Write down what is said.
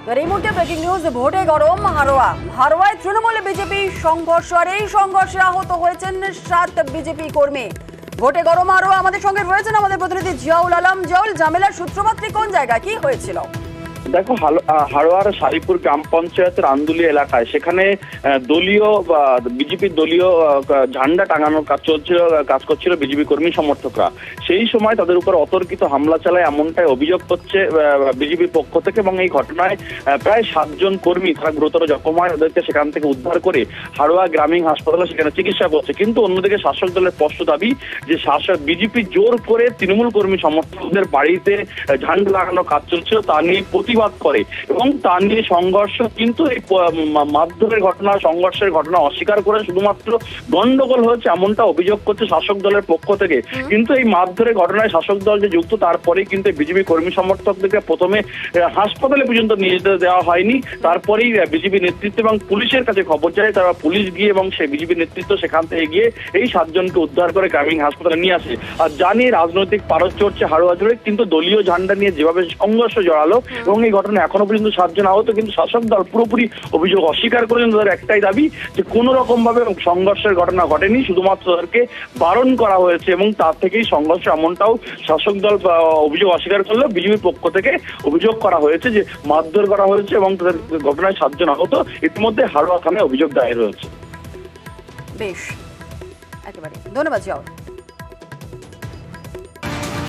আর এই মুহূর্তে breaking news, ভোটে গরম হারোয়ায় তৃণমূল বিজেপি সংঘর্ষ, আর এই সংঘর্ষে আহত হয়েছেন 7 বিজেপি কর্মী। ভোটে গরম হারোয়া। আমাদের সঙ্গে রয়েছেন আমাদের প্রতিনিধি জিয়াউল আলম। জিয়াউল, ঝামেলার সূত্রপাত কোন জায়গায়, কি হয়েছিল? দেখো, হারোয়ার সারিপুর গ্রাম পঞ্চায়েতের আন্দুলি এলাকায় সেখানে দলীয় বিজেপির দলীয় ঝান্ডা টাঙানোর কাজ করছিল বিজেপি কর্মী সমর্থকরা। সেই সময় তাদের উপর অতর্কিত হামলা চালায় এমনটাই অভিযোগ করছে বিজেপির পক্ষ থেকে। এবং এই ঘটনায় প্রায় 7 জন কর্মী তারা গুরুতর জখম হয়। ওদেরকে সেখান থেকে উদ্ধার করে হারোয়া গ্রামীণ হাসপাতালে সেখানে চিকিৎসা করছে। কিন্তু অন্যদিকে শাসক দলের স্পষ্ট দাবি যে বিজেপি জোর করে তৃণমূল কর্মী সমর্থকদের বাড়িতে ঝান্ডা লাগানোর কাজ চলছিল, তা নিয়ে প্রতিবাদ করে এবং তা নিয়ে সংঘর্ষ। কিন্তু এই মারধরের ঘটনা, সংঘর্ষের ঘটনা অস্বীকার করে শুধুমাত্র গন্ডগোল হয়েছে এমনটা অভিযোগ করছে শাসক দলের পক্ষ থেকে। কিন্তু এই মারধরের ঘটনায় শাসক দল যে যুক্ত, তারপরেই কিন্তু বিজেপি কর্মী সমর্থকদেরকে প্রথমে হাসপাতালে পর্যন্ত নিয়ে যেতে দেওয়া হয়নি। তারপরেই বিজেপি নেতৃত্ব এবং পুলিশের কাছে খবর যায়, তারা পুলিশ গিয়ে এবং সেই বিজেপি নেতৃত্ব সেখান থেকে গিয়ে এই 7 জনকে উদ্ধার করে গ্রামীণ হাসপাতালে নিয়ে আসে। আর জানিয়ে রাজনৈতিক পারদ চড়ছে হারোয়া জুড়ে। কিন্তু দলীয় ঝান্ডা নিয়ে যেভাবে সংঘর্ষ জড়ালো এবং এই ঘটনা এখনো পর্যন্ত 7 জন আহত, কিন্তু শাসক দল পুরোপুরি অভিযোগ অস্বীকার করেছেন। তাদের একটাই দাবি যে কোনো রকম ভাবে সংঘর্ষের ঘটনা ঘটেনি, শুধুমাত্র তাদেরকে বারণ করা হয়েছে এবং তার থেকেই সংঘর্ষ, এমনটাও শাসক দল অভিযোগ অস্বীকার করলেও বিজেপির পক্ষ থেকে অভিযোগ করা হয়েছে যে মারধর করা হয়েছে এবং তাদের ঘটনায় 7 জন আহত। ইতিমধ্যে হারোয়া থানায় অভিযোগ দায়ের হয়েছে। বেশ, একেবারে ধন্যবাদ জিয়াউল।